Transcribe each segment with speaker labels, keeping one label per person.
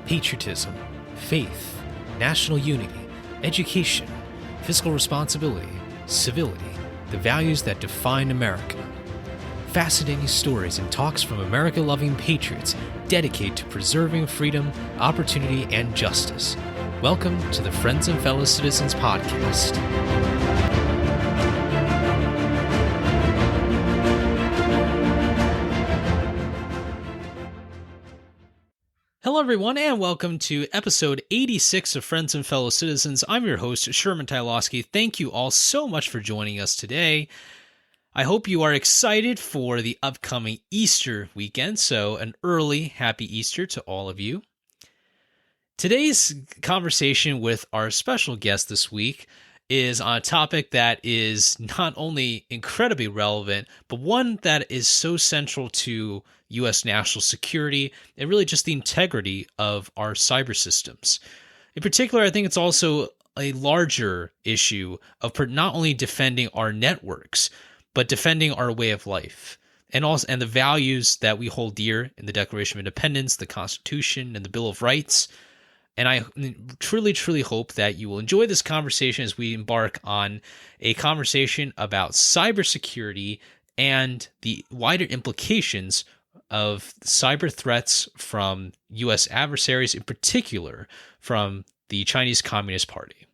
Speaker 1: patriotism, faith, national unity, education, fiscal responsibility, civility, the values that define America. Fascinating stories and talks from America-loving patriots dedicated to preserving freedom, opportunity, and justice. Welcome to the Friends and Fellow Citizens podcast. Hello, everyone, and welcome to episode 86 of Friends and Fellow Citizens. I'm your host, Sherman Tylowski. Thank you all so much for joining us today. I hope you are excited for the upcoming Easter weekend, so an early Happy Easter to all of you. Today's conversation with our special guest this week is on a topic that is not only incredibly relevant, but one that is so central to U.S. national security and really just the integrity of our cyber systems. In particular, I think it's also a larger issue of not only defending our networks, but defending our way of life and the values that we hold dear in the Declaration of Independence, the Constitution, and the Bill of Rights. And I truly, truly hope that you will enjoy this conversation as we embark on a conversation about cybersecurity and the wider implications of cyber threats from U.S. adversaries, in particular from the Chinese Communist Party.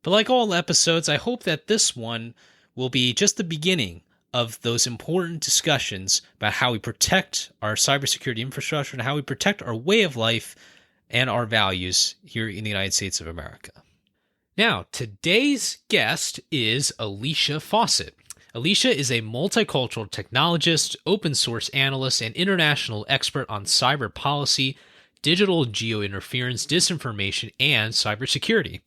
Speaker 1: But like all episodes, I hope that this one will be just the beginning of those important discussions about how we protect our cybersecurity infrastructure and how we protect our way of life and our values here in the United States of America. Now, today's guest is Alicia Fawcett. Alicia is a multicultural technologist, open source analyst, and international expert on cyber policy, digital geointerference, disinformation, and cybersecurity.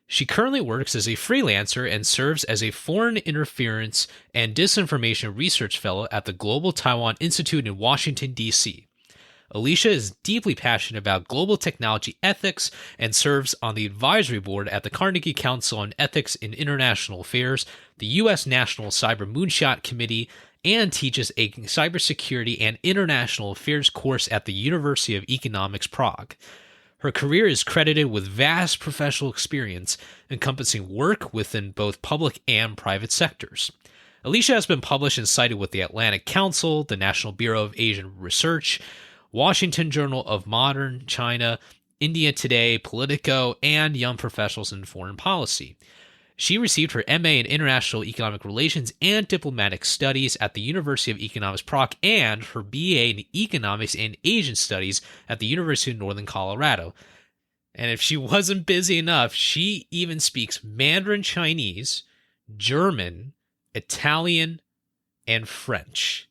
Speaker 1: She currently works as a freelancer and serves as a foreign interference and disinformation research fellow at the Global Taiwan Institute in Washington, D.C. Alicia is deeply passionate about global technology ethics and serves on the advisory board at the Carnegie Council on Ethics in International Affairs, the U.S. National Cyber Moonshot Committee, and teaches a cybersecurity and international affairs course at the University of Economics Prague. Her career is credited with vast professional experience encompassing work within both public and private sectors. Alicia has been published and cited with the Atlantic Council, the National Bureau of Asian Research, Washington Journal of Modern China, India Today, Politico, and Young Professionals in Foreign Policy. She received her MA in International Economic Relations and Diplomatic Studies at the University of Economics Prague and her BA in Economics and Asian Studies at the University of Northern Colorado. And if she wasn't busy enough, she even speaks Mandarin Chinese, German, Italian, and French.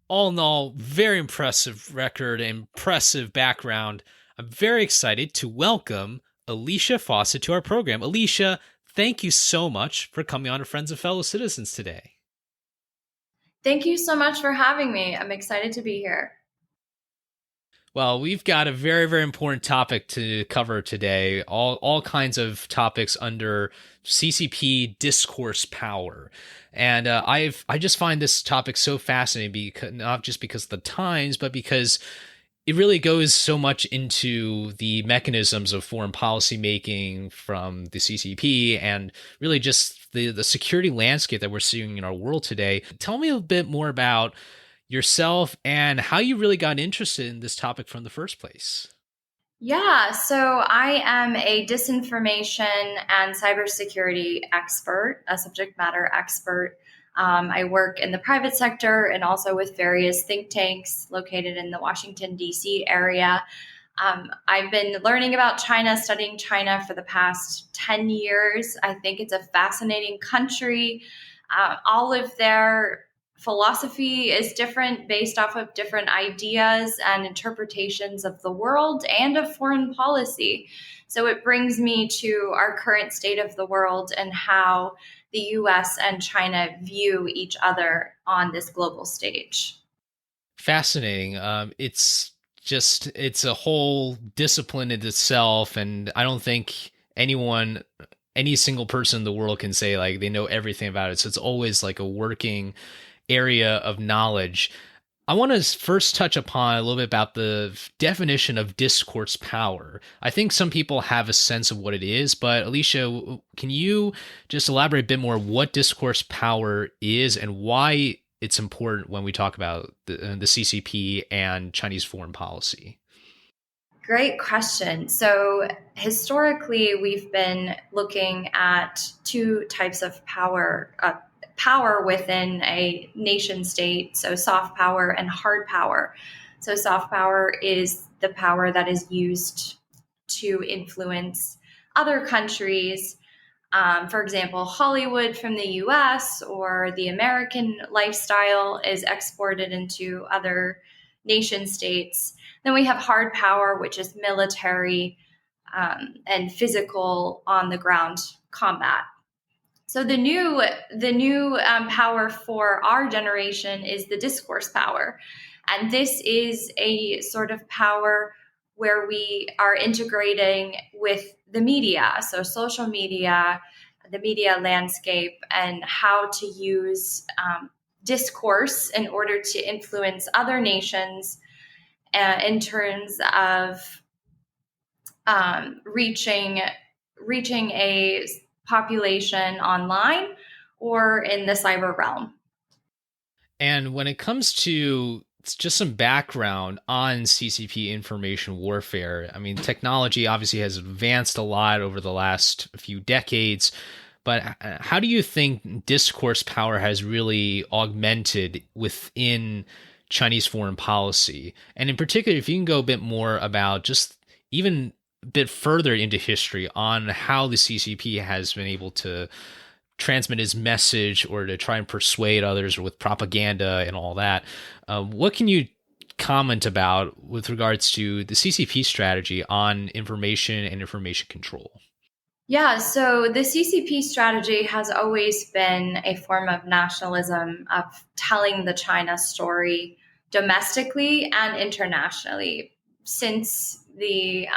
Speaker 1: All in all, very impressive record, impressive background. I'm very excited to welcome Alicia Fawcett to our program. Alicia, thank you so much for coming on to Friends and Fellow Citizens today.
Speaker 2: Thank you so much for having me. I'm excited to be here.
Speaker 1: Well, we've got a very, very important topic to cover today. All kinds of topics under CCP discourse power. And I just find this topic so fascinating, because, not just because of the times, but because it really goes so much into the mechanisms of foreign policy making from the CCP and really just the security landscape that we're seeing in our world today. Tell me a bit more about yourself and how you really got interested in this topic from the first place.
Speaker 2: Yeah, so I am a disinformation and cybersecurity expert, a subject matter expert. I work in the private sector and also with various think tanks located in the Washington, D.C. area. I've been learning about China, studying China for the past 10 years. I think it's a fascinating country. All of their philosophy is different based off of different ideas and interpretations of the world and of foreign policy. So it brings me to our current state of the world and how the US and China view each other on this global stage.
Speaker 1: Fascinating. It's a whole discipline in itself, and I don't think any single person in the world can say like they know everything about it. So it's always like a working area of knowledge. I want to first touch upon a little bit about the definition of discourse power. I think some people have a sense of what it is, but Alicia, can you just elaborate a bit more what discourse power is and why it's important when we talk about the CCP and Chinese foreign policy?
Speaker 2: Great question. So, historically, we've been looking at two types of power within a nation state. So, soft power and hard power. So, soft power is the power that is used to influence other countries. For example, Hollywood from the US or the American lifestyle is exported into other nation states. Then we have hard power, which is military and physical on the ground combat. So the new power for our generation is the discourse power, and this is a sort of power where we are integrating with the media, so social media, the media landscape, and how to use discourse in order to influence other nations in terms of reaching a population online or in the cyber realm.
Speaker 1: And when it comes to just some background on CCP information warfare, I mean, technology obviously has advanced a lot over the last few decades, but how do you think discourse power has really augmented within Chinese foreign policy? And in particular, if you can go a bit more about just even a bit further into history on how the CCP has been able to transmit his message or to try and persuade others or with propaganda and all that. What can you comment about with regards to the CCP strategy on information and information control?
Speaker 2: Yeah, so the CCP strategy has always been a form of nationalism, of telling the China story domestically and internationally. Since the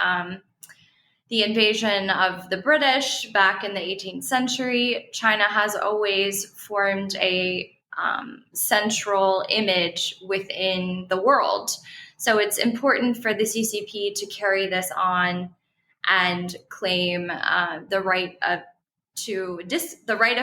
Speaker 2: invasion of the British back in the 18th century, China has always formed a central image within the world. So it's important for the CCP to carry this on and claim the right of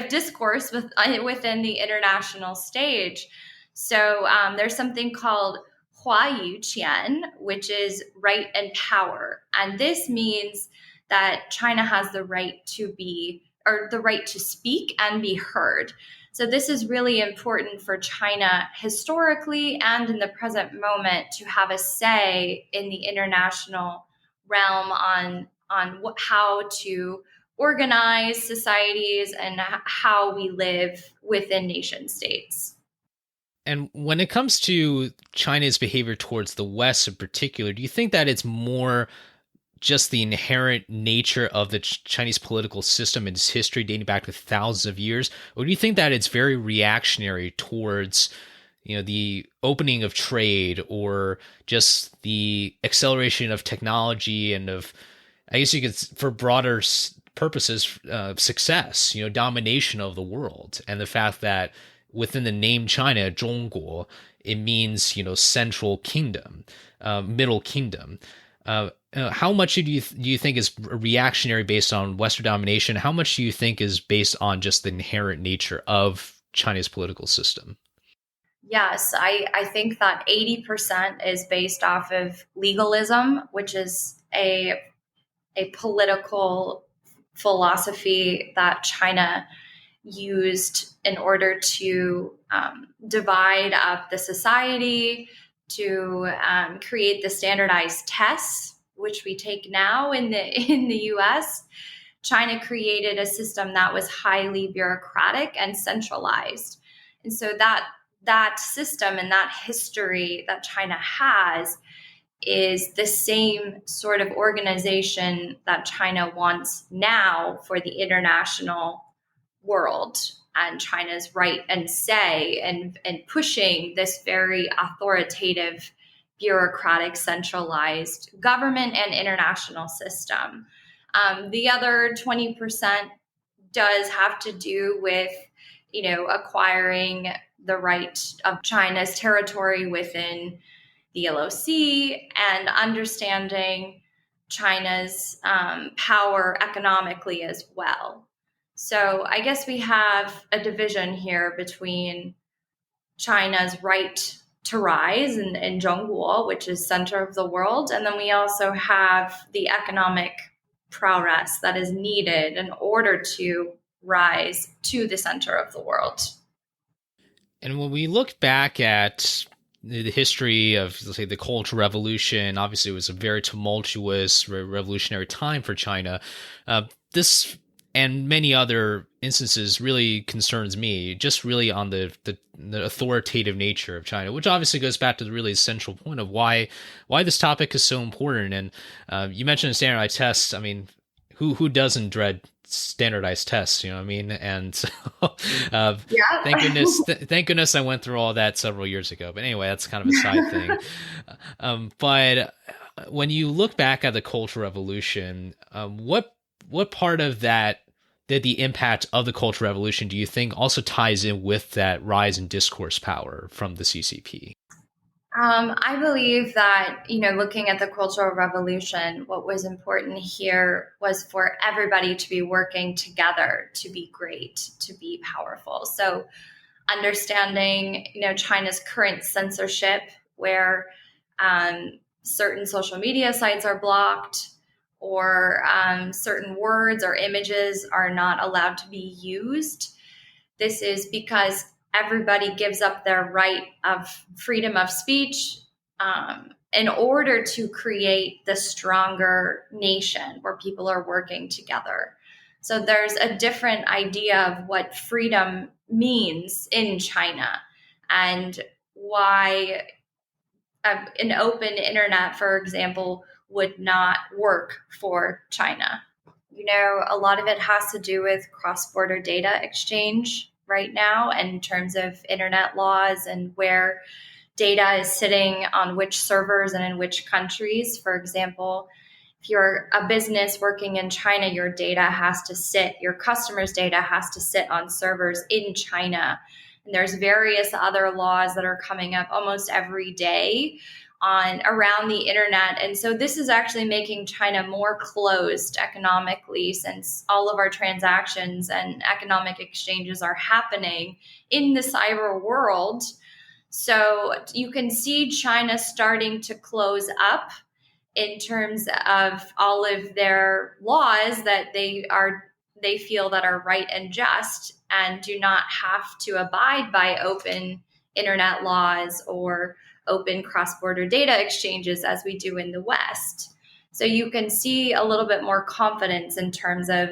Speaker 2: discourse within the international stage. So there's something called Hua Yu Qian, which is right and power, and this means that China has the right to be or the right to speak and be heard. So this is really important for China historically and in the present moment to have a say in the international realm on how to organize societies and how we live within nation states.
Speaker 1: And when it comes to China's behavior towards the West in particular, do you think that it's more just the inherent nature of the Chinese political system and its history dating back to thousands of years? Or do you think that it's very reactionary towards, the opening of trade or just the acceleration of technology and of, I guess you could, for broader purposes, success, domination of the world, and the fact that within the name China, 中国, it means, central kingdom, middle kingdom. How much do you think is reactionary based on Western domination? How much do you think is based on just the inherent nature of China's political system?
Speaker 2: Yes, I think that 80% is based off of legalism, which is a political philosophy that China used in order to divide up the society, to create the standardized tests, which we take now in the U.S. China created a system that was highly bureaucratic and centralized, and so that system and that history that China has is the same sort of organization that China wants now for the international world, and China's right and say and pushing this very authoritative, bureaucratic, centralized government and international system. The other 20% does have to do with, acquiring the right of China's territory within the LOC and understanding China's power economically as well. So I guess we have a division here between China's right to rise in Zhongguo, which is center of the world, and then we also have the economic prowess that is needed in order to rise to the center of the world.
Speaker 1: And when we look back at the history of, let's say, the Cultural Revolution, obviously it was a very tumultuous, revolutionary time for China. This and many other instances really concerns me, just really on the authoritative nature of China, which obviously goes back to the really central point of why this topic is so important. And you mentioned standardized tests. I mean, who doesn't dread standardized tests? You know what I mean? And so,
Speaker 2: Yeah.
Speaker 1: thank goodness I went through all that several years ago. But anyway, that's kind of a side thing. But when you look back at the Cultural Revolution, what part of that, the impact of the Cultural Revolution, do you think also ties in with that rise in discourse power from the CCP?
Speaker 2: I believe that, looking at the Cultural Revolution, what was important here was for everybody to be working together, to be great, to be powerful. So understanding, China's current censorship, where certain social media sites are blocked, or certain words or images are not allowed to be used. This is because everybody gives up their right of freedom of speech in order to create the stronger nation where people are working together. So there's a different idea of what freedom means in China, and why an open internet, for example, would not work for China. A lot of it has to do with cross-border data exchange right now, in terms of internet laws and where data is sitting on which servers and in which countries. For example, if you're a business working in China, your customers' data has to sit on servers in China. And there's various other laws that are coming up almost every day around the internet. And so this is actually making China more closed economically, since all of our transactions and economic exchanges are happening in the cyber world. So you can see China starting to close up in terms of all of their laws that they feel that are right and just, and do not have to abide by open internet laws or open cross-border data exchanges as we do in the West. So you can see a little bit more confidence in terms of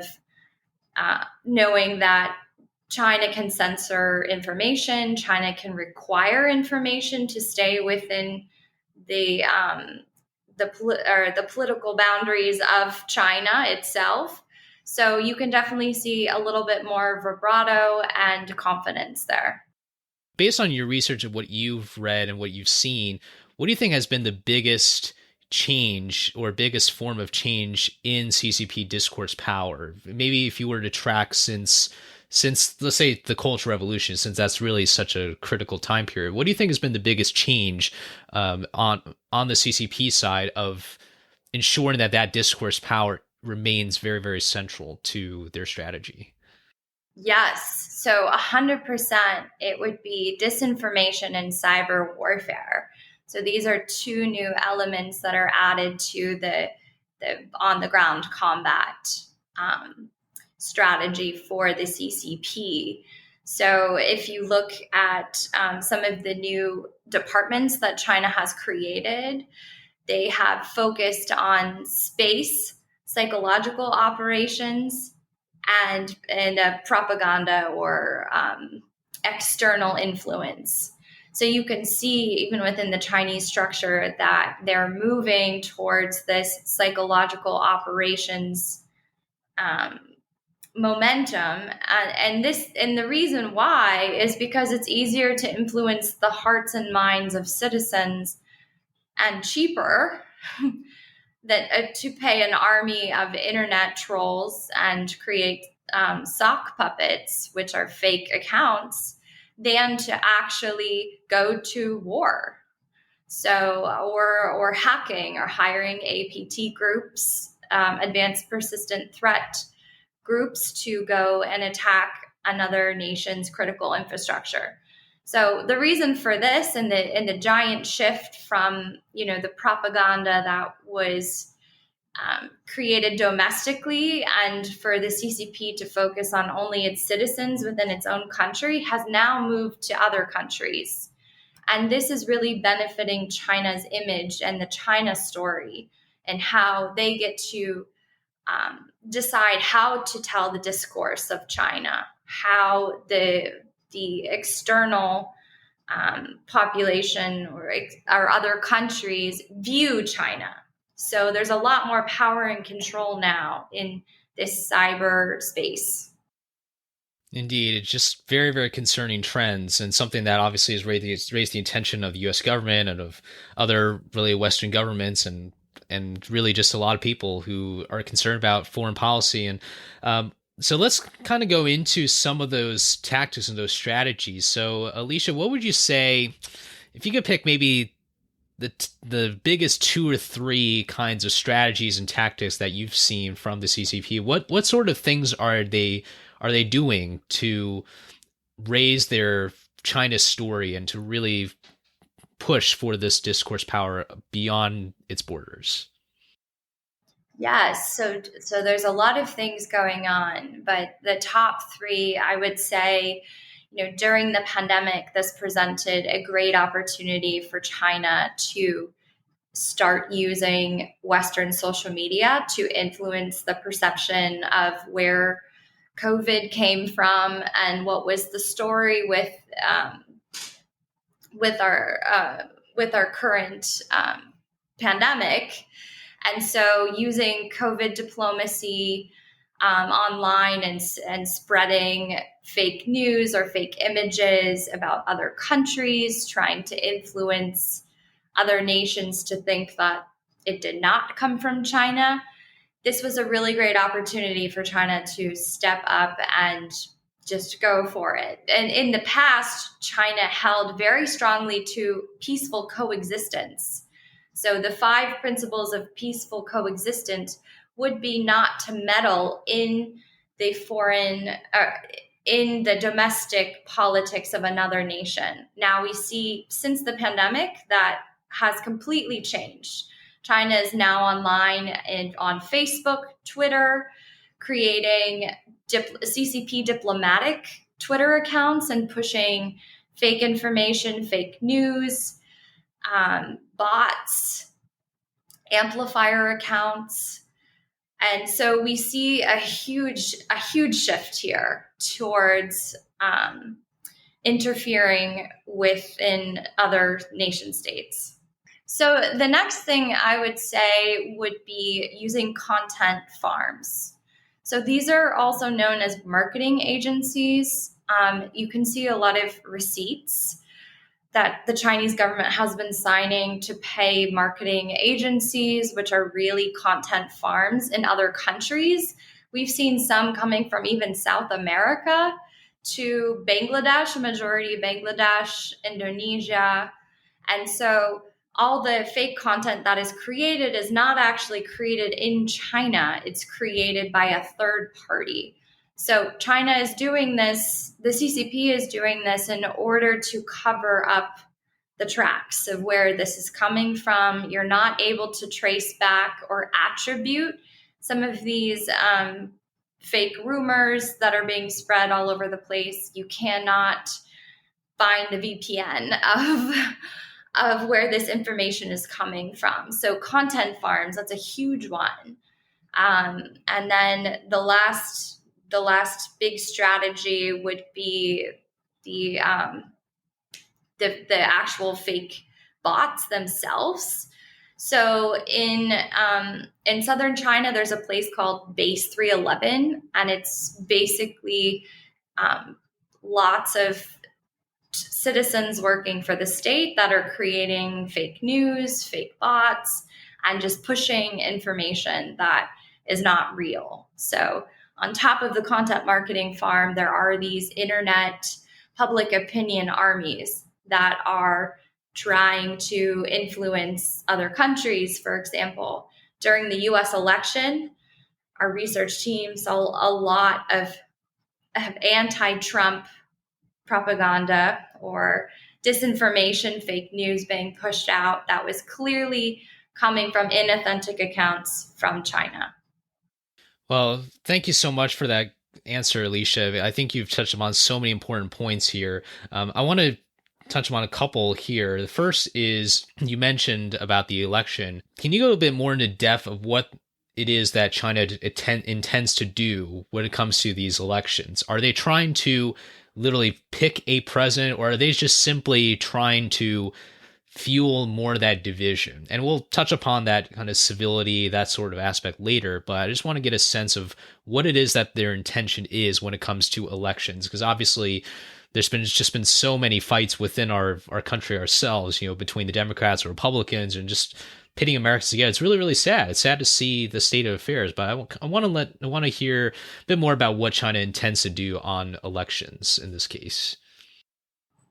Speaker 2: knowing that China can censor information, China can require information to stay within the political boundaries of China itself. So you can definitely see a little bit more vibrato and confidence there.
Speaker 1: Based on your research of what you've read and what you've seen, what do you think has been the biggest change or biggest form of change in CCP discourse power? Maybe if you were to track since let's say the Cultural Revolution, since that's really such a critical time period, what do you think has been the biggest change on the CCP side of ensuring that discourse power remains very, very central to their strategy?
Speaker 2: Yes. So 100% it would be disinformation and cyber warfare. So these are two new elements that are added to the on the ground combat strategy for the CCP. So if you look at some of the new departments that China has created, they have focused on space, psychological operations, and propaganda or external influence. So you can see even within the Chinese structure that they're moving towards this psychological operations momentum, and the reason why is because it's easier to influence the hearts and minds of citizens and cheaper that to pay an army of internet trolls and create sock puppets, which are fake accounts, than to actually go to war. So, or hacking, or hiring APT groups, advanced persistent threat groups, to go and attack another nation's critical infrastructure. So the reason for this, and the giant shift from the propaganda that was created domestically, and for the CCP to focus on only its citizens within its own country, has now moved to other countries. And this is really benefiting China's image and the China story, and how they get to decide how to tell the discourse of China, how the external population or other countries view China. So there's a lot more power and control now in this cyber space.
Speaker 1: Indeed, it's just very, very concerning trends, and something that obviously has raised the attention of the U.S. government and of other really Western governments, and really just a lot of people who are concerned about foreign policy. And so let's kind of go into some of those tactics and those strategies. So, Alicia, what would you say, if you could pick maybe the biggest 2 or 3 kinds of strategies and tactics that you've seen from the CCP? What sort of things are they doing to raise their China story and to really push for this discourse power beyond its borders?
Speaker 2: Yes, so there's a lot of things going on, but the top 3, I would say, during the pandemic, this presented a great opportunity for China to start using Western social media to influence the perception of where COVID came from and what was the story with our current pandemic. And so using COVID diplomacy online and spreading fake news or fake images about other countries, trying to influence other nations to think that it did not come from China. This was a really great opportunity for China to step up and just go for it. And in the past, China held very strongly to peaceful coexistence. So the 5 principles of peaceful coexistence would be not to meddle in the in the domestic politics of another nation. Now we see, since the pandemic, that has completely changed. China is now online and on Facebook, Twitter, creating CCP diplomatic Twitter accounts and pushing fake information, fake news, bots, amplifier accounts. And so we see a huge shift here towards interfering within other nation states. So the next thing I would say would be using content farms. So these are also known as marketing agencies. You can see a lot of receipts that the Chinese government has been signing to pay marketing agencies, which are really content farms in other countries. We've seen some coming from even South America to Bangladesh, a majority of Bangladesh, Indonesia. And so all the fake content that is created is not actually created in China. It's created by a third party. So China is doing this, the CCP is doing this in order to cover up the tracks of where this is coming from. You're not able to trace back or attribute some of these fake rumors that are being spread all over the place. You cannot find the VPN of where this information is coming from. So content farms, that's a huge one. And then the last big strategy would be the actual fake bots themselves. So in southern China, there's a place called Base 311, and it's basically lots of citizens working for the state that are creating fake news, fake bots, and just pushing information that is not real. So on top of the content marketing farm, there are these internet public opinion armies that are trying to influence other countries. For example, during the US election, our research team saw a lot of anti-Trump propaganda or disinformation, fake news being pushed out that was clearly coming from inauthentic accounts from China.
Speaker 1: Well, thank you so much for that answer, Alicia. I think you've touched upon so many important points here. I want to touch upon a couple here. The first is you mentioned about the election. Can you go a bit more into depth of what it is that China intends to do when it comes to these elections? Are they trying to literally pick a president, or are they just simply trying to fuel more of that division? And we'll touch upon that kind of civility, that sort of aspect later, but I just want to get a sense of what it is that their intention is when it comes to elections, because obviously there's been so many fights within our country ourselves, between the Democrats or Republicans, and just pitting Americans together. It's really, really sad. It's sad to see the state of affairs, but I want to hear a bit more about what China intends to do on elections in this case.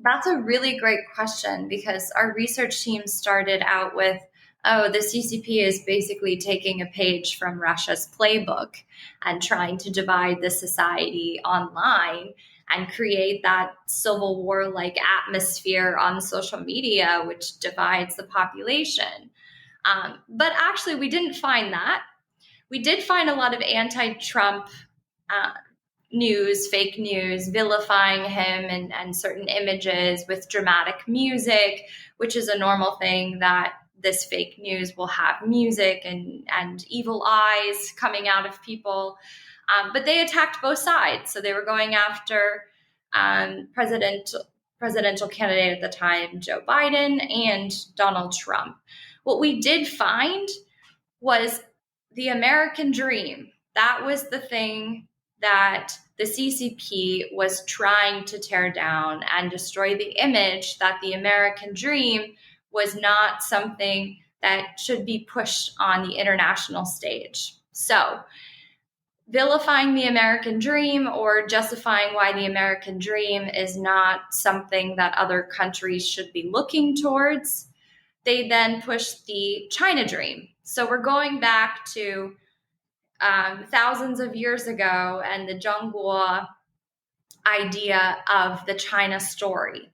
Speaker 2: That's a really great question, because our research team started out with, oh, the CCP is basically taking a page from Russia's playbook and trying to divide the society online and create that civil war like atmosphere on social media, which divides the population. But actually, we didn't find that. We did find a lot of anti Trump news, fake news, vilifying him and certain images with dramatic music, which is a normal thing that this fake news will have music and evil eyes coming out of people. But they attacked both sides. So they were going after presidential candidate at the time, Joe Biden, and Donald Trump. What we did find was the American dream. That was the thing that the CCP was trying to tear down and destroy, the image that the American dream was not something that should be pushed on the international stage. So, vilifying the American dream or justifying why the American dream is not something that other countries should be looking towards, they then pushed the China dream. So we're going back to thousands of years ago and the Zhongguo idea of the China story.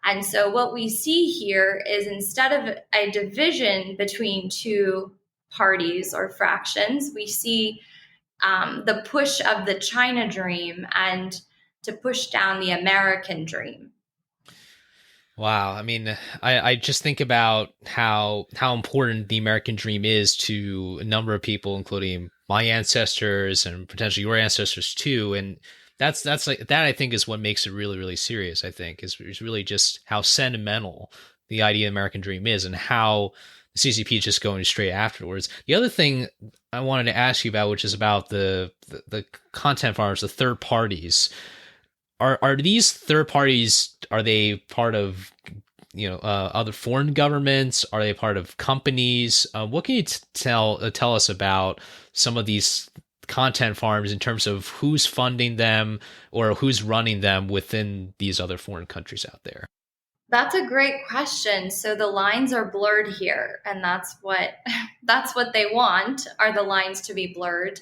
Speaker 2: And so what we see here is, instead of a division between two parties or fractions, we see the push of the China dream and to push down the American dream.
Speaker 1: Wow. I mean, I just think about how important the American dream is to a number of people, including my ancestors and potentially your ancestors too. And that's like that, I think, is what makes it really, really serious, I think, is really just how sentimental the idea of the American dream is, and how the CCP is just going straight afterwards. The other thing I wanted to ask you about, which is about the content farmers, the third parties. Are these third parties, are they part of other foreign governments? Are they part of companies? What can you tell us about some of these content farms in terms of who's funding them or who's running them within these other foreign countries out there?
Speaker 2: That's a great question. So the lines are blurred here, and that's what they want, are the lines to be blurred.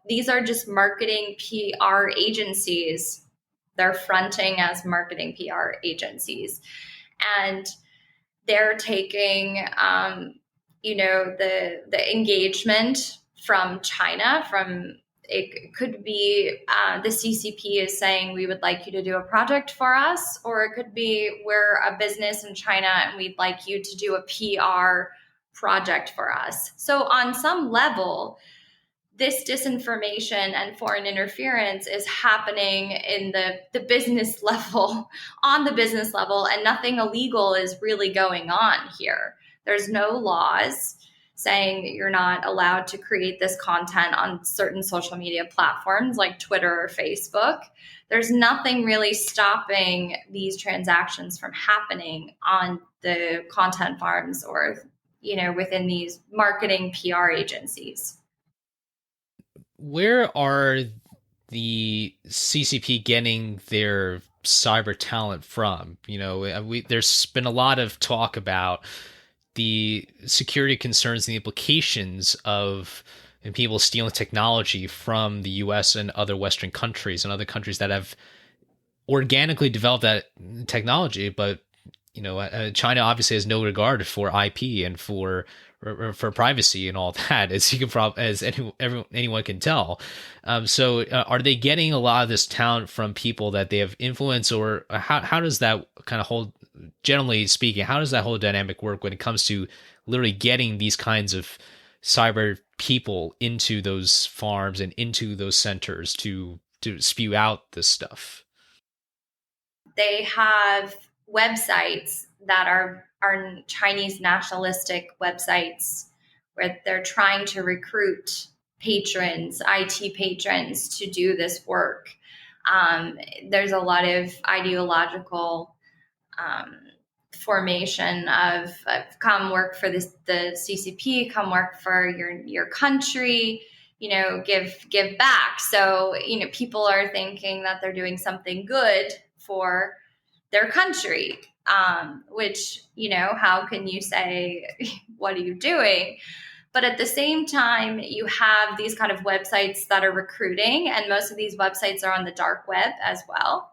Speaker 2: These are just marketing PR agencies. They're fronting as marketing PR agencies, and they're taking, the engagement from China. From it could be the CCP is saying, we would like you to do a project for us, or it could be, we're a business in China and we'd like you to do a PR project for us. So on some level, this disinformation and foreign interference is happening in the business level, on the business level, and nothing illegal is really going on here. There's no laws saying that you're not allowed to create this content on certain social media platforms like Twitter or Facebook. There's nothing really stopping these transactions from happening on the content farms or, within these marketing PR agencies.
Speaker 1: Where are the CCP getting their cyber talent from? There's been a lot of talk about the security concerns and the implications of people stealing technology from the US and other Western countries and other countries that have organically developed that technology. But China obviously has no regard for IP and for privacy and all that, as anyone can tell. So are they getting a lot of this talent from people that they have influence, or how does that kind of hold? Generally speaking, how does that whole dynamic work when it comes to literally getting these kinds of cyber people into those farms and into those centers to spew out this stuff?
Speaker 2: They have websites that are Chinese nationalistic websites where they're trying to recruit patrons, IT patrons, to do this work. There's a lot of ideological formation of come work for the CCP, come work for your country, give back. So, people are thinking that they're doing something good for their country, which, how can you say, what are you doing? But at the same time, you have these kind of websites that are recruiting, and most of these websites are on the dark web as well.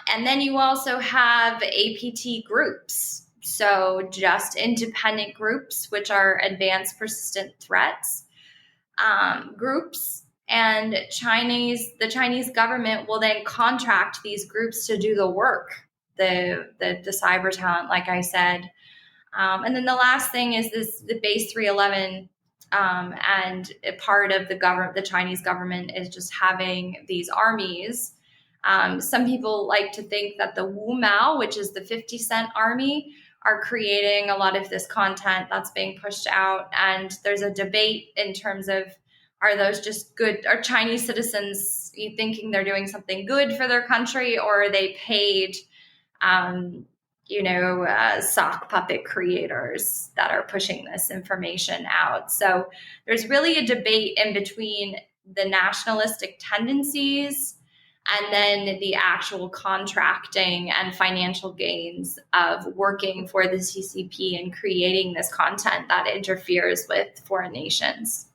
Speaker 2: And then you also have APT groups, so just independent groups, which are advanced persistent threats groups. And the Chinese government will then contract these groups to do the work, the cyber talent, like I said. And then the last thing is the base 311, and a part of the Chinese government is just having these armies. Some people like to think that the Wu Mao, which is the 50 Cent army, are creating a lot of this content that's being pushed out. And there's a debate in terms of, are those just good? Are Chinese citizens thinking they're doing something good for their country, or are they paid, sock puppet creators that are pushing this information out? So there's really a debate in between the nationalistic tendencies and then the actual contracting and financial gains of working for the CCP and creating this content that interferes with foreign nations.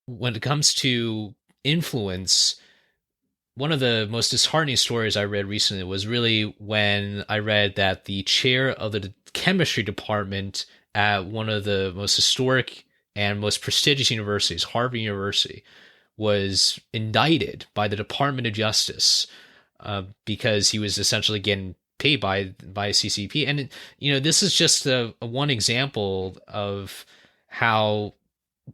Speaker 1: When it comes to influence, one of the most disheartening stories I read recently was really when I read that the chair of the chemistry department at one of the most historic and most prestigious universities, Harvard University, was indicted by the Department of Justice because he was essentially getting paid by CCP. And this is just a one example of how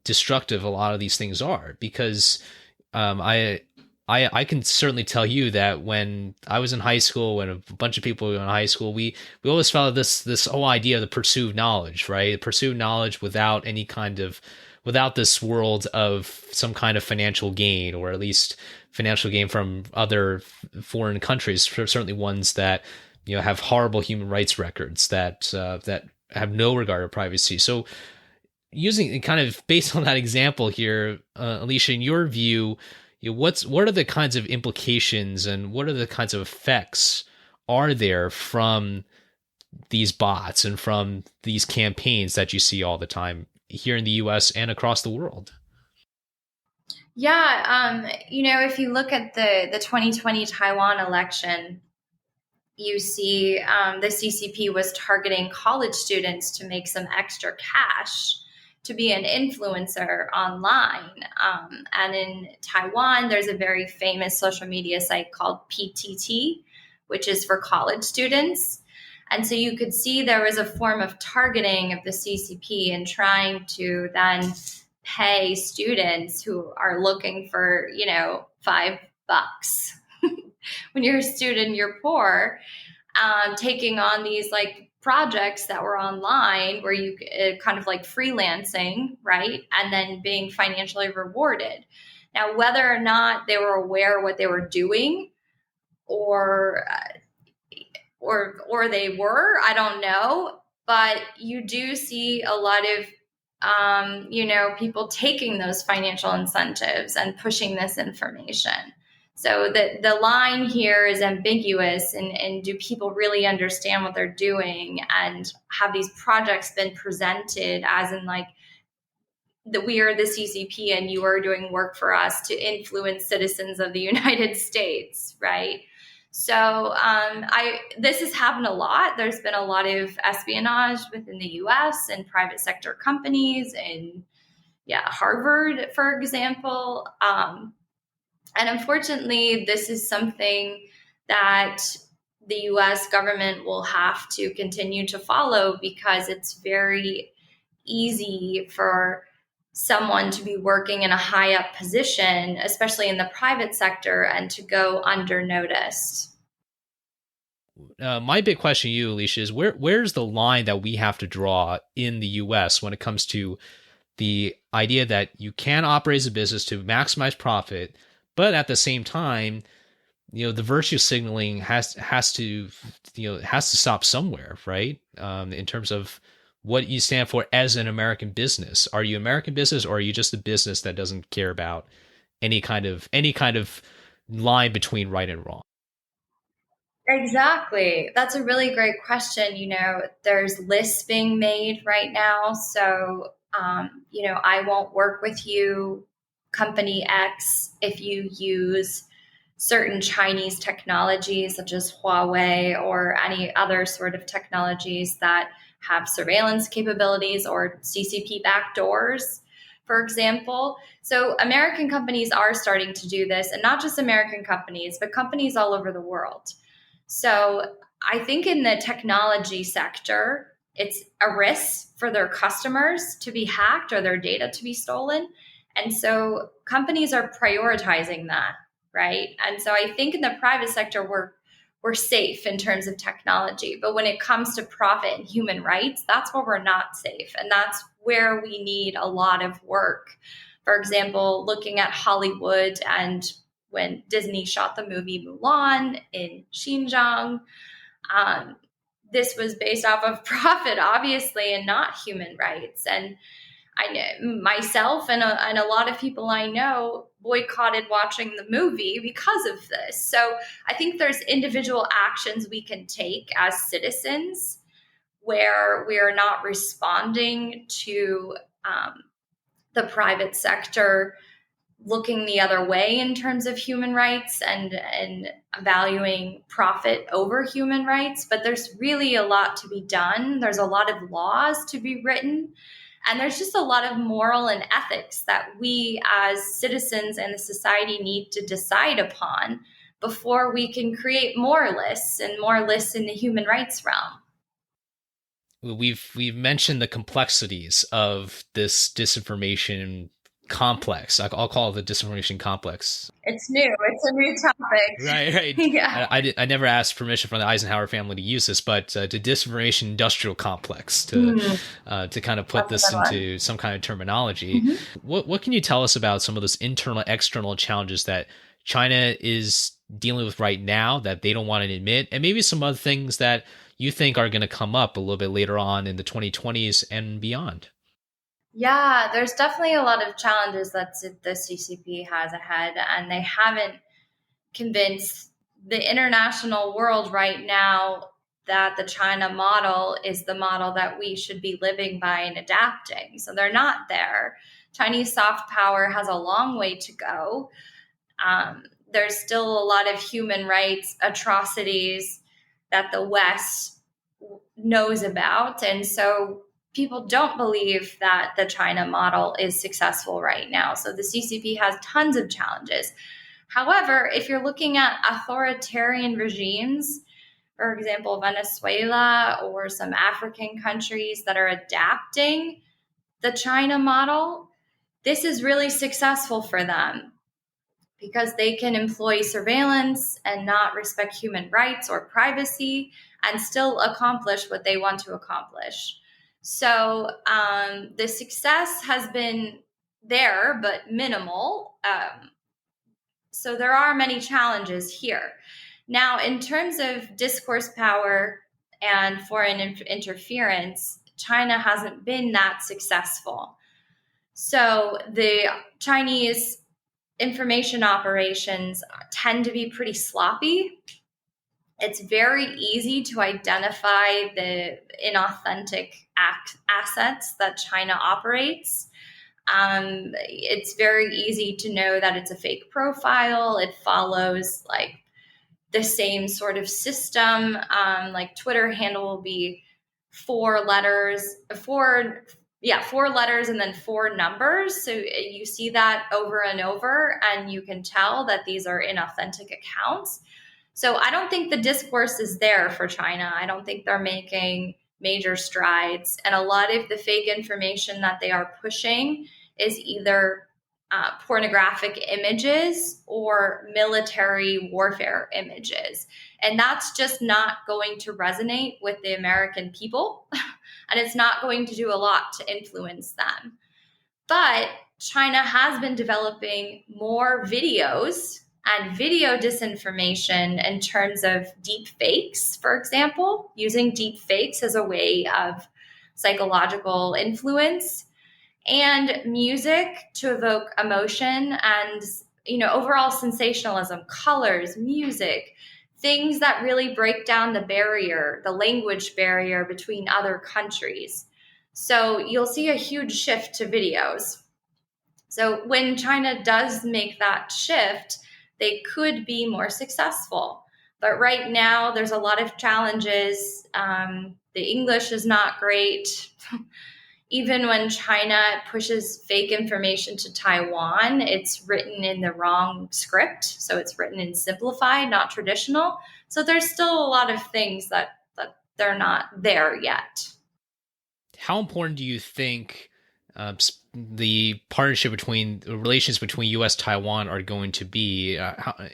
Speaker 1: destructive a lot of these things are, because I can certainly tell you that when I was in high school, when a bunch of people were in high school, we always followed this whole idea of the pursuit of knowledge, right? Pursue knowledge without this world of some kind of financial gain, or at least financial gain from other foreign countries, certainly ones that have horrible human rights records that have no regard for privacy. So, using kind of based on that example here, Alicia, in your view, what are the kinds of implications and what are the kinds of effects are there from these bots and from these campaigns that you see all the time here in the US and across the world?
Speaker 2: Yeah, if you look at the 2020 Taiwan election, you see the CCP was targeting college students to make some extra cash to be an influencer online. And in Taiwan, there's a very famous social media site called PTT, which is for college students. And so you could see there was a form of targeting of the CCP and trying to then pay students who are looking for, $5. When you're a student, you're poor, taking on these projects that were online where you kind of like freelancing, right? And then being financially rewarded. Now, whether or not they were aware what they were doing or they were, I don't know. But you do see a lot of, people taking those financial incentives and pushing this information. So the line here is ambiguous, and do people really understand what they're doing? And have these projects been presented as in like that we are the CCP and you are doing work for us to influence citizens of the United States, right? So this has happened a lot. There's been a lot of espionage within the U.S. and private sector companies, and Harvard, for example. And unfortunately, this is something that the US government will have to continue to follow, because it's very easy for someone to be working in a high up position, especially in the private sector, and to go undernoticed.
Speaker 1: My big question to you, Alicia, is where's the line that we have to draw in the US when it comes to the idea that you can operate as a business to maximize profit, but at the same time, the virtue signaling has to stop somewhere, right? In terms of what you stand for as an American business. Are you American business, or are you just a business that doesn't care about any kind of line between right and wrong?
Speaker 2: Exactly. That's a really great question. There's lists being made right now. So, I won't work with you, company X, if you use certain Chinese technologies such as Huawei or any other sort of technologies that have surveillance capabilities or CCP backdoors, for example. So American companies are starting to do this, and not just American companies, but companies all over the world. So I think in the technology sector, it's a risk for their customers to be hacked or their data to be stolen. And so companies are prioritizing that, right? And so I think in the private sector, we're safe in terms of technology. But when it comes to profit and human rights, that's where we're not safe. And that's where we need a lot of work. For example, looking at Hollywood, and when Disney shot the movie Mulan in Xinjiang, this was based off of profit, obviously, and not human rights. And I know myself and a lot of people I know boycotted watching the movie because of this. So I think there's individual actions we can take as citizens where we are not responding to the private sector looking the other way in terms of human rights and valuing profit over human rights. But there's really a lot to be done. There's a lot of laws to be written. And there's just a lot of moral and ethics that we as citizens and the society need to decide upon before we can create more lists and more lists in the human rights realm.
Speaker 1: We've mentioned the complexities of this disinformation complex. I'll call it the disinformation complex.
Speaker 2: It's new. It's a new topic.
Speaker 1: Right.
Speaker 2: Yeah.
Speaker 1: I never asked permission from the Eisenhower family to use this, but the disinformation industrial complex to kind of put this into some kind of terminology. Mm-hmm. What can you tell us about some of those internal, external challenges that China is dealing with right now that they don't want to admit, and maybe some other things that you think are going to come up a little bit later on in the 2020s and beyond?
Speaker 2: Yeah, there's definitely a lot of challenges that the CCP has ahead, and they haven't convinced the international world right now that the China model is the model that we should be living by and adapting. So they're not there. Chinese soft power has a long way to go. There's still a lot of human rights atrocities that the West knows about. And so people don't believe that the China model is successful right now. So the CCP has tons of challenges. However, if you're looking at authoritarian regimes, for example, Venezuela or some African countries that are adapting the China model, this is really successful for them because they can employ surveillance and not respect human rights or privacy and still accomplish what they want to accomplish. So the success has been there, but minimal. So there are many challenges here. Now, in terms of discourse power and foreign interference, China hasn't been that successful. So the Chinese information operations tend to be pretty sloppy. It's very easy to identify the inauthentic assets that China operates. It's very easy to know that it's a fake profile. It follows like the same sort of system. Like Twitter handle will be four letters, four letters and then four numbers. So you see that over and over, and you can tell that these are inauthentic accounts. So I don't think the discourse is there for China. I don't think they're making major strides. And a lot of the fake information that they are pushing is either pornographic images or military warfare images. And that's just not going to resonate with the American people. And it's not going to do a lot to influence them. But China has been developing more videos and video disinformation in terms of deep fakes, for example, using deep fakes as a way of psychological influence, and music to evoke emotion and, overall sensationalism, colors, music, things that really break down the barrier, the language barrier between other countries. So you'll see a huge shift to videos. So when China does make that shift, they could be more successful. But right now, there's a lot of challenges. The English is not great. Even when China pushes fake information to Taiwan, it's written in the wrong script. So it's written in simplified, not traditional. So there's still a lot of things that they're not there yet.
Speaker 1: How important do you think the relations between U.S. Taiwan are going to be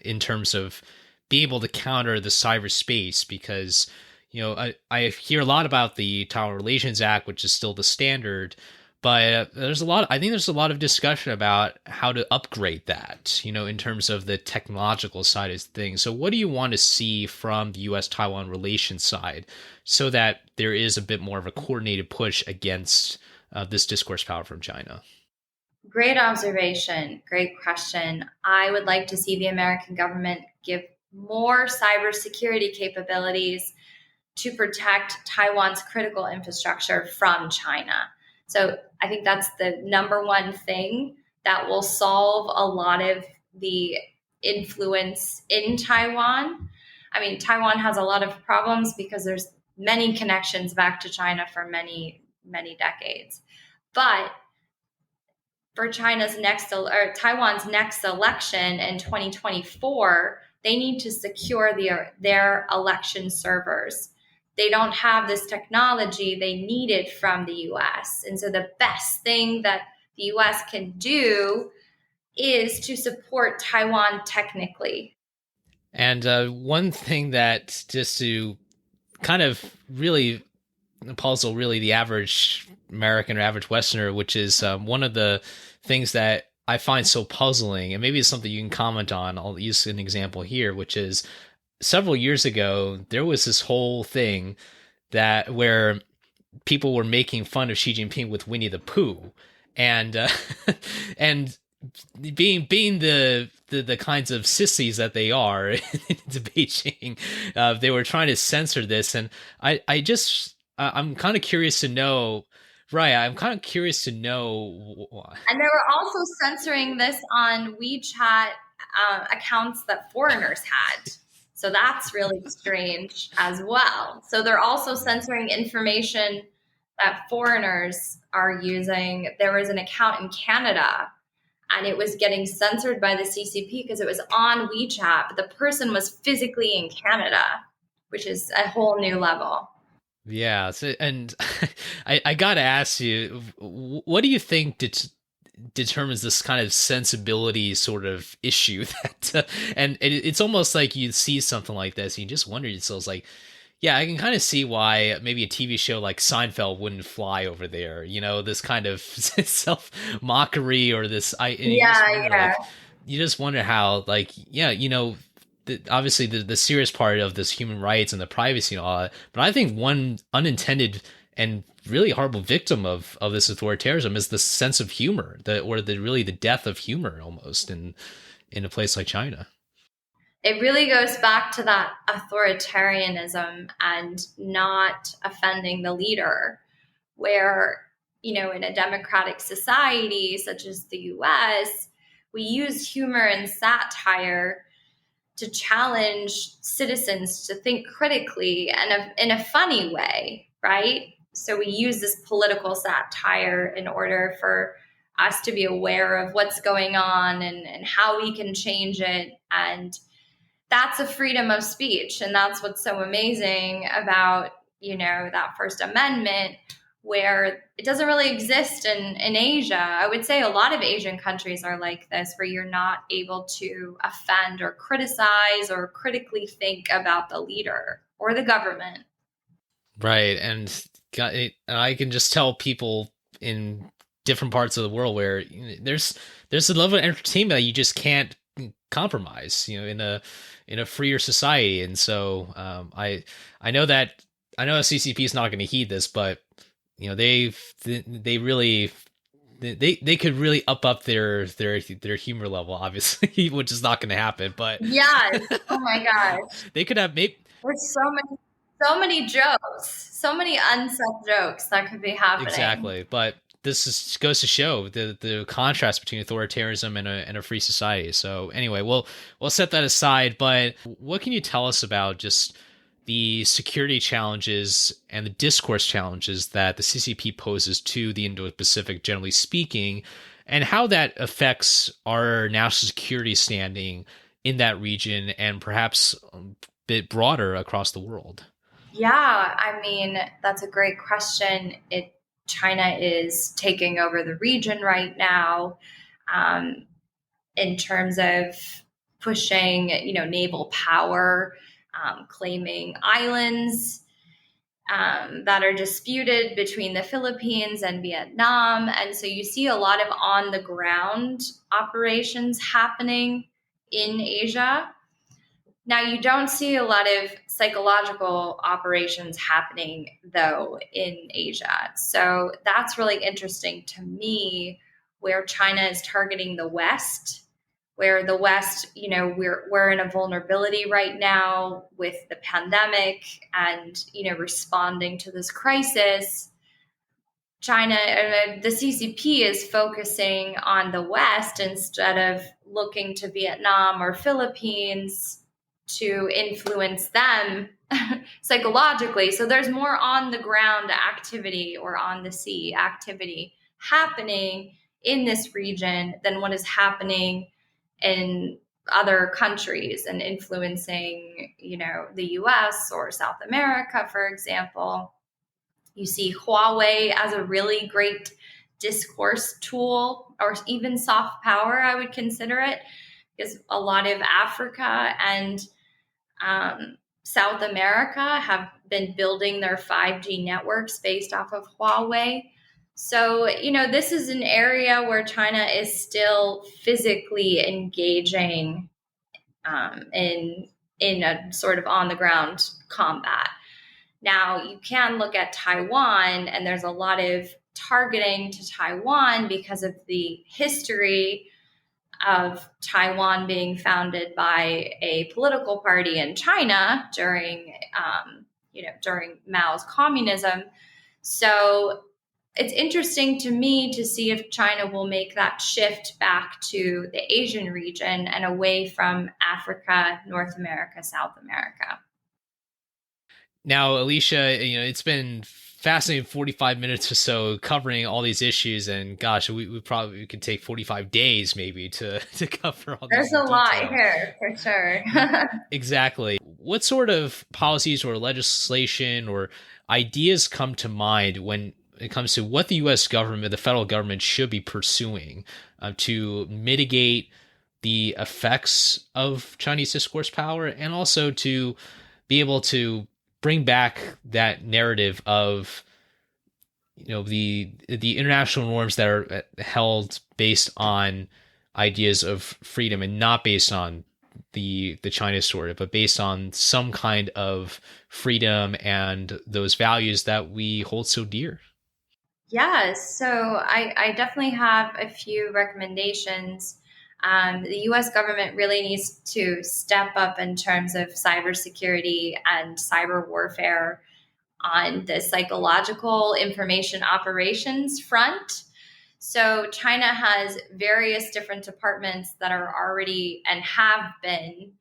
Speaker 1: in terms of being able to counter the cyberspace? Because I hear a lot about the Taiwan Relations Act, which is still the standard, but I think there's a lot of discussion about how to upgrade that, in terms of the technological side of things. So what do you want to see from the U.S.-Taiwan relations side so that there is a bit more of a coordinated push against this discourse power from China?
Speaker 2: Great observation. Great question. I would like to see the American government give more cybersecurity capabilities to protect Taiwan's critical infrastructure from China. So I think that's the number one thing that will solve a lot of the influence in Taiwan. I mean, Taiwan has a lot of problems because there's many connections back to China for many, many decades. But for Taiwan's next election in 2024, they need to secure their election servers. They don't have this technology. They need it from the US. And so the best thing that the US can do is to support Taiwan technically.
Speaker 1: And one thing that, just to kind of really puzzle really the average American or average Westerner, which is one of the things that I find so puzzling, and maybe it's something you can comment on. I'll use an example here, which is several years ago, there was this whole thing where people were making fun of Xi Jinping with Winnie the Pooh, and and being the kinds of sissies that they are in Beijing, they were trying to censor this, and I'm kind of curious to know. Right, I'm kind of curious to know.
Speaker 2: And they were also censoring this on WeChat accounts that foreigners had. So that's really strange as well. So they're also censoring information that foreigners are using. There was an account in Canada, and it was getting censored by the CCP because it was on WeChat, but the person was physically in Canada, which is a whole new level.
Speaker 1: Yeah, and I got to ask you, what do you think determines this kind of sensibility sort of issue that, and it's almost like you see something like this, and you just wonder yourselves, like, yeah, I can kind of see why maybe a TV show like Seinfeld wouldn't fly over there. This kind of self mockery or this. You just wonder how, like, yeah, obviously the serious part of this human rights and the privacy and all that, but I think one unintended and really horrible victim of this authoritarianism is the sense of humor, the death of humor almost in a place like China.
Speaker 2: It really goes back to that authoritarianism and not offending the leader, where, in a democratic society such as the US, we use humor and satire to challenge citizens to think critically and in a funny way, right? So we use this political satire in order for us to be aware of what's going on and how we can change it. And that's a freedom of speech. And that's what's so amazing about, that First Amendment, where it doesn't really exist in Asia. I would say a lot of Asian countries are like this, where you're not able to offend or criticize or critically think about the leader or the government.
Speaker 1: Right. And I can just tell people in different parts of the world where there's a level of entertainment that you just can't compromise, in a freer society. And so I know that CCP is not going to heed this, but they could really up their humor level, obviously, which is not going to happen. But
Speaker 2: yes, oh my gosh,
Speaker 1: they could have maybe
Speaker 2: there's so many jokes, so many unsaid jokes that could be happening.
Speaker 1: Exactly, but goes to show the contrast between authoritarianism and a free society. So anyway, we'll set that aside. But what can you tell us about just the security challenges and the discourse challenges that the CCP poses to the Indo-Pacific, generally speaking, and how that affects our national security standing in that region and perhaps a bit broader across the world?
Speaker 2: Yeah, I mean, that's a great question. China is taking over the region right now, in terms of pushing, naval power, claiming islands that are disputed between the Philippines and Vietnam. And so you see a lot of on the ground operations happening in Asia. Now, you don't see a lot of psychological operations happening, though, in Asia. So that's really interesting to me, where China is targeting the West, where the West, we're in a vulnerability right now with the pandemic and, responding to this crisis. China, the CCP is focusing on the West instead of looking to Vietnam or Philippines to influence them psychologically. So there's more on the ground activity or on the sea activity happening in this region than what is happening in other countries and influencing, the US or South America, for example. You see Huawei as a really great discourse tool, or even soft power, I would consider it, because a lot of Africa and South America have been building their 5G networks based off of Huawei. So, this is an area where China is still physically engaging in a sort of on the ground combat. Now, you can look at Taiwan, and there's a lot of targeting to Taiwan because of the history of Taiwan being founded by a political party in China during Mao's communism. So it's interesting to me to see if China will make that shift back to the Asian region and away from Africa, North America, South America.
Speaker 1: Now, Alicia, it's been fascinating 45 minutes or so covering all these issues, and gosh, we could take 45 days maybe to cover all
Speaker 2: these. There's a lot here for sure.
Speaker 1: Exactly. What sort of policies or legislation or ideas come to mind when it comes to what the U.S. government, the federal government, should be pursuing to mitigate the effects of Chinese discourse power, and also to be able to bring back that narrative of the international norms that are held based on ideas of freedom and not based on the China story, but based on some kind of freedom and those values that we hold so dear.
Speaker 2: Yes, so I definitely have a few recommendations. The US government really needs to step up in terms of cybersecurity and cyber warfare on the psychological information operations front. So China has various different departments that are already and have been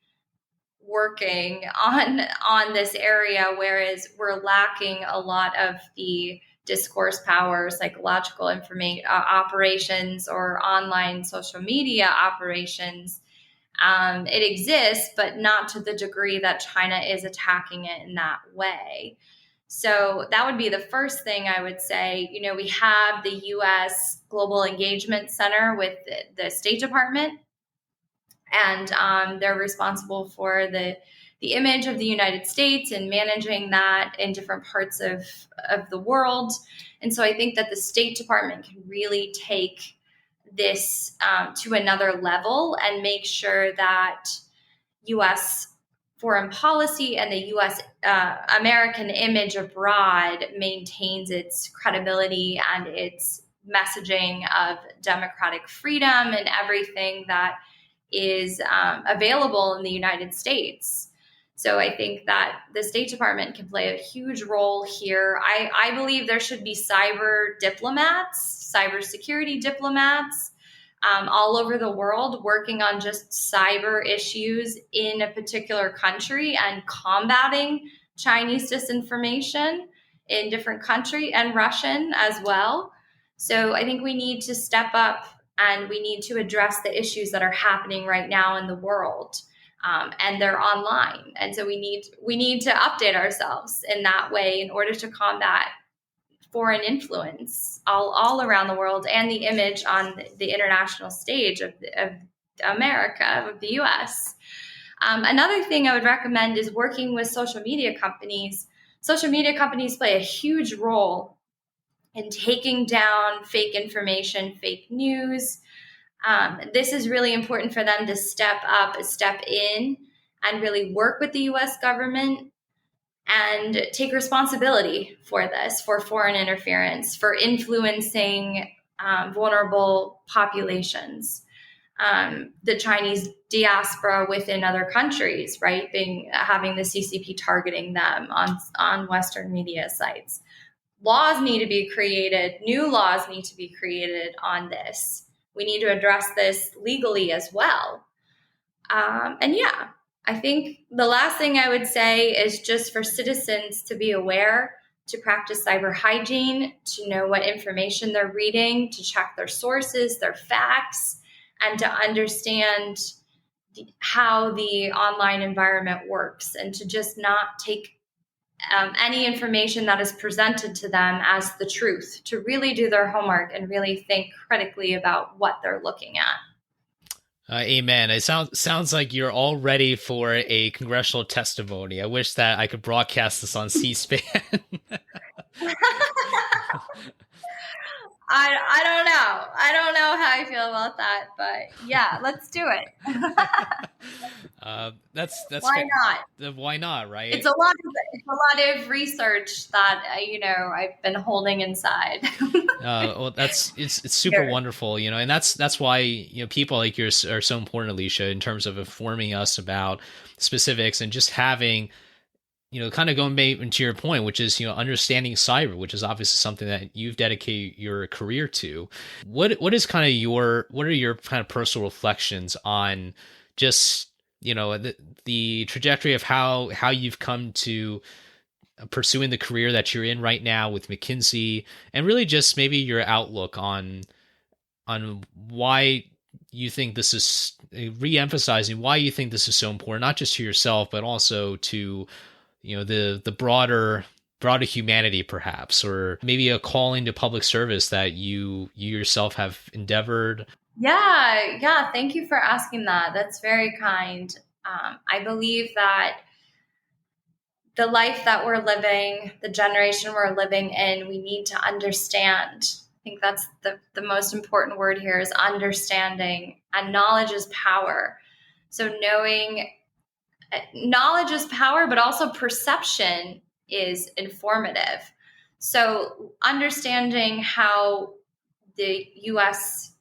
Speaker 2: working on this area, whereas we're lacking a lot of the discourse power, psychological information operations, or online social media operations. It exists, but not to the degree that China is attacking it in that way. So that would be the first thing I would say. You know, we have the U.S. Global Engagement Center with the State Department, and they're responsible for the image of the United States and managing that in different parts of the world. And so I think that the State Department can really take this to another level and make sure that U.S. foreign policy and the U.S. American image abroad maintains its credibility and its messaging of democratic freedom and everything that is available in the United States. So I think that the State Department can play a huge role here. I believe there should be cyber diplomats, cybersecurity diplomats all over the world working on just cyber issues in a particular country and combating Chinese disinformation in different country and Russian as well. So I think we need to step up and we need to address the issues that are happening right now in the world. And they're online. And so we need to update ourselves in that way in order to combat foreign influence all around the world and the image on the international stage of America, of the US. Another thing I would recommend is working with social media companies. Social media companies play a huge role in taking down fake information, fake news. This is really important for them to step up, step in, and really work with the US government and take responsibility for this, for foreign interference, for influencing vulnerable populations. The Chinese diaspora within other countries, right? Having the CCP targeting them on Western media sites. Laws need to be created. New laws need to be created on this. We need to address this legally as well. And yeah, I think the last thing I would say is just for citizens to be aware, to practice cyber hygiene, to know what information they're reading, to check their sources, their facts, and to understand how the online environment works, and to just not take any information that is presented to them as the truth, to really do their homework and really think critically about what they're looking at.
Speaker 1: Amen. It sounds like you're all ready for a congressional testimony. I wish that I could broadcast this on C-SPAN.
Speaker 2: I don't know. I don't know how I feel about that, but yeah, let's do it.
Speaker 1: That's
Speaker 2: why not?
Speaker 1: Why not, right?
Speaker 2: It's a lot of research that I've been holding inside.
Speaker 1: Well, it's super wonderful, and that's why people like yours are so important, Alicia, in terms of informing us about specifics and just having kind of going back into your point, which is understanding cyber, which is obviously something that you've dedicated your career to. What are your kind of personal reflections on just the trajectory of how you've come to pursuing the career that you're in right now with McKinsey, and really just maybe your outlook on why you think this is, re-emphasizing why you think this is so important, not just to yourself, but also to the broader humanity, perhaps, or maybe a calling to public service that you yourself have endeavored.
Speaker 2: Yeah. Thank you for asking that. That's very kind. I believe that the life that we're living, the generation we're living in, we need to understand. I think that's the most important word here, is understanding, and knowledge is power. So knowledge is power, but also perception is informative. So understanding how the US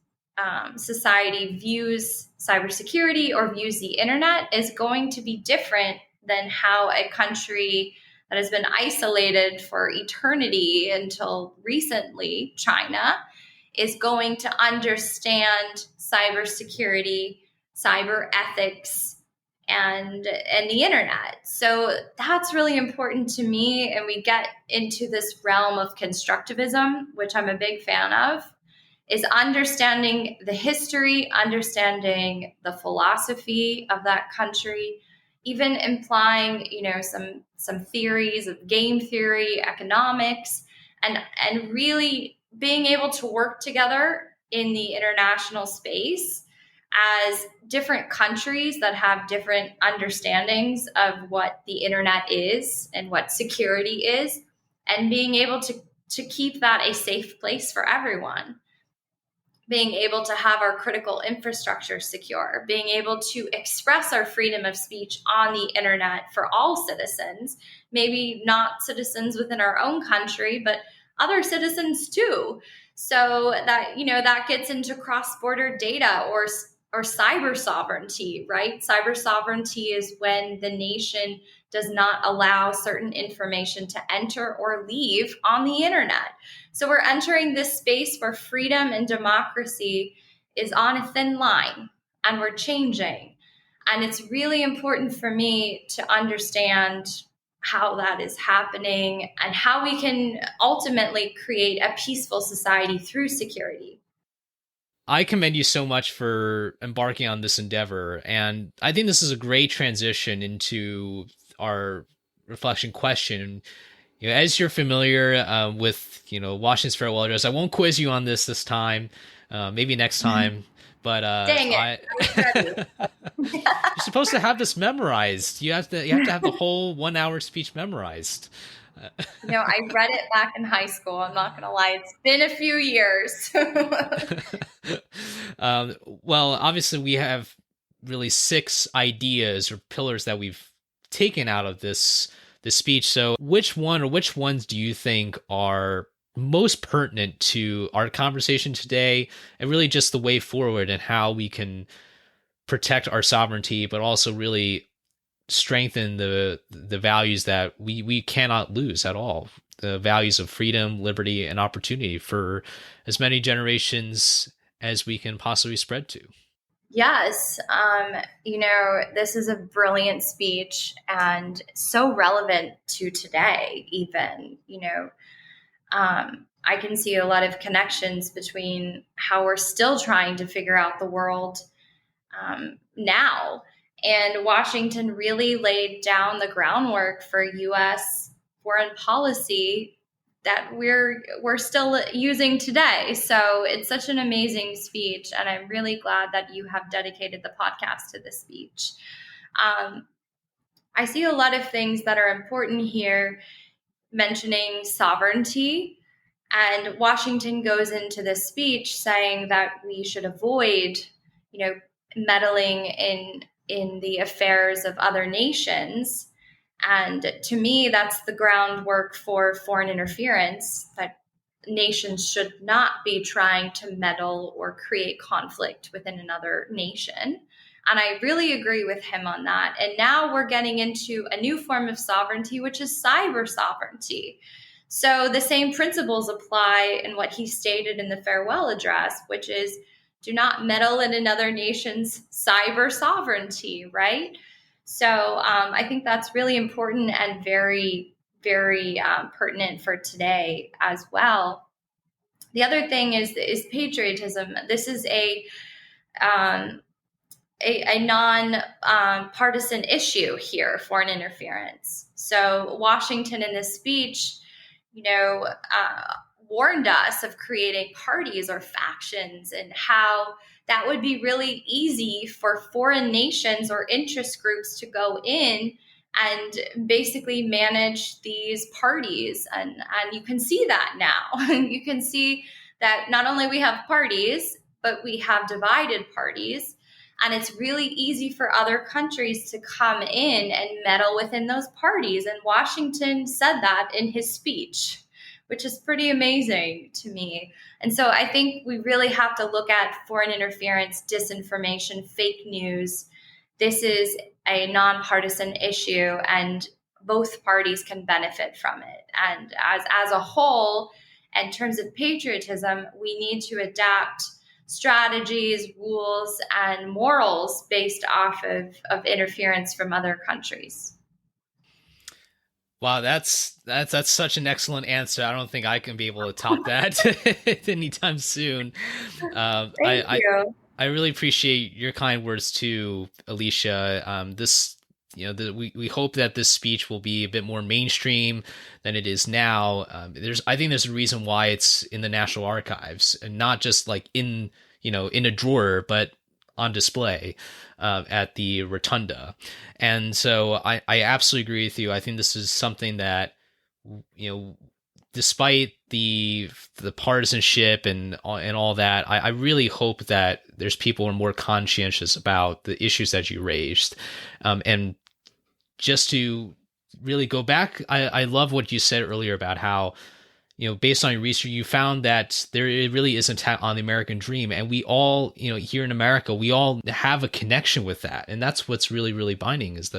Speaker 2: society views cybersecurity or views the internet is going to be different than how a country that has been isolated for eternity until recently, China, is going to understand cybersecurity, cyber ethics, and the internet. So that's really important to me. And we get into this realm of constructivism, which I'm a big fan of, is understanding the history, understanding the philosophy of that country, even implying, some theories of game theory, economics, and really being able to work together in the international space as different countries that have different understandings of what the internet is and what security is, and being able to keep that a safe place for everyone, being able to have our critical infrastructure secure, being able to express our freedom of speech on the internet for all citizens, maybe not citizens within our own country, but other citizens too. So that, that gets into cross-border data or cyber sovereignty, right? Cyber sovereignty is when the nation does not allow certain information to enter or leave on the internet. So we're entering this space where freedom and democracy is on a thin line, and we're changing. And it's really important for me to understand how that is happening and how we can ultimately create a peaceful society through security.
Speaker 1: I commend you so much for embarking on this endeavor. And I think this is a great transition into our reflection question. As you're familiar with, Washington's farewell address, I won't quiz you on this time. Maybe next time. But
Speaker 2: dang it.
Speaker 1: you're supposed to have this memorized. You have to have the whole 1 hour speech memorized.
Speaker 2: I read it back in high school. I'm not going to lie. It's been a few years.
Speaker 1: Well, obviously we have really 6 ideas or pillars that we've taken out of this speech. So which ones do you think are most pertinent to our conversation today, and really just the way forward and how we can protect our sovereignty, but also really strengthen the values that we cannot lose at all, the values of freedom, liberty, and opportunity for as many generations as we can possibly spread to?
Speaker 2: Yes. This is a brilliant speech and so relevant to today, even. I can see a lot of connections between how we're still trying to figure out the world now. And Washington really laid down the groundwork for U.S. foreign policy that we're still using today. So it's such an amazing speech, and I'm really glad that you have dedicated the podcast to this speech. I see a lot of things that are important here, mentioning sovereignty, and Washington goes into this speech saying that we should avoid, meddling in the affairs of other nations. And to me, that's the groundwork for foreign interference, that nations should not be trying to meddle or create conflict within another nation. And I really agree with him on that. And now we're getting into a new form of sovereignty, which is cyber sovereignty. So the same principles apply in what he stated in the farewell address, which is do not meddle in another nation's cyber sovereignty, right? So I think that's really important and very, very pertinent for today as well. The other thing is patriotism. This is a non-partisan issue here, foreign interference. So Washington in this speech, warned us of creating parties or factions, and how that would be really easy for foreign nations or interest groups to go in and basically manage these parties. And you can see that now. You can see that not only we have parties, but we have divided parties. And it's really easy for other countries to come in and meddle within those parties. And Washington said that in his speech, which is pretty amazing to me. And so I think we really have to look at foreign interference, disinformation, fake news. This is a nonpartisan issue, and both parties can benefit from it. And as a whole, in terms of patriotism, we need to adapt strategies, rules, and morals based off of interference from other countries.
Speaker 1: Wow, that's such an excellent answer. I don't think I can be able to top that anytime soon.
Speaker 2: Thank you.
Speaker 1: I really appreciate your kind words too, Alicia. We hope that this speech will be a bit more mainstream than it is now. I think there's a reason why it's in the National Archives, and not just like in a drawer, but on display at the rotunda. And so I absolutely agree with you. I think this is something that, despite the partisanship and all that, I really hope that there's people who are more conscientious about the issues that you raised. And just to really go back, I love what you said earlier about how, based on your research, you found that there really is an attack on the American dream. And we all, here in America, we all have a connection with that. And that's what's really, really binding, is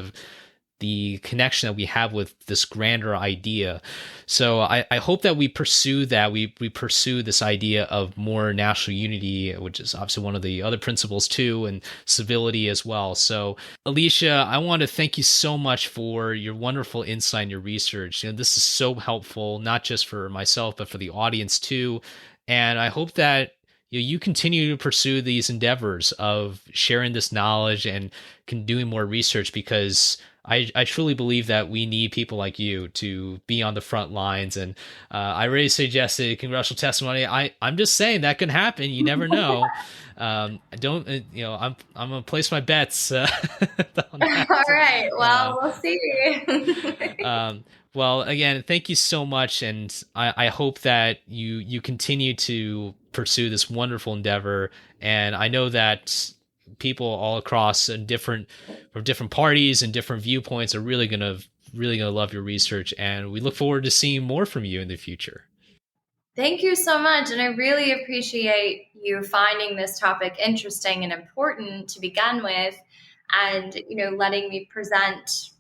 Speaker 1: the connection that we have with this grander idea. So I hope that we pursue that. We pursue this idea of more national unity, which is obviously one of the other principles too, and civility as well. So Alicia, I want to thank you so much for your wonderful insight and your research. This is so helpful, not just for myself, but for the audience too. And I hope that you continue to pursue these endeavors of sharing this knowledge and doing more research, because I truly believe that we need people like you to be on the front lines. And I already suggested congressional testimony. I'm just saying that can happen. You never know. I'm gonna place my bets. On that.
Speaker 2: All right. Well, we'll see.
Speaker 1: Well, again, thank you so much, and I hope that you continue to pursue this wonderful endeavor. And I know that people all across from different parties and different viewpoints are really gonna love your research, and we look forward to seeing more from you in the future.
Speaker 2: Thank you so much, and I really appreciate you finding this topic interesting and important to begin with, and letting me present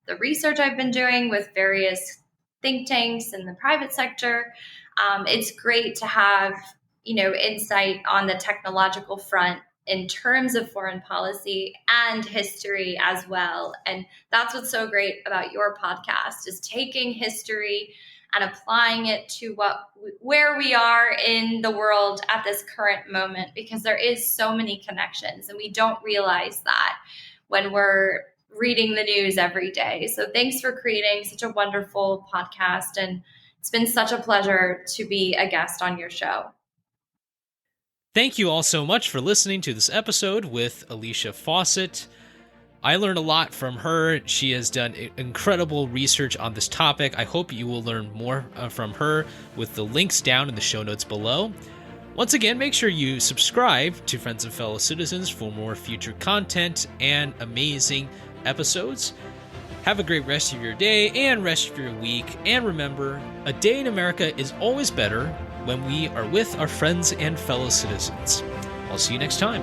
Speaker 2: the research I've been doing with various think tanks in the private sector. It's great to have insight on the technological front in terms of foreign policy and history as well. And that's what's so great about your podcast, is taking history and applying it to where we are in the world at this current moment, because there is so many connections and we don't realize that when we're reading the news every day. So thanks for creating such a wonderful podcast, and it's been such a pleasure to be a guest on your show.
Speaker 1: Thank you all so much for listening to this episode with Alicia Fawcett. I learned a lot from her. She has done incredible research on this topic. I hope you will learn more from her with the links down in the show notes below. Once again, make sure you subscribe to Friends and Fellow Citizens for more future content and amazing episodes. Have a great rest of your day and rest of your week. And remember, a day in America is always better when we are with our friends and fellow citizens. I'll see you next time.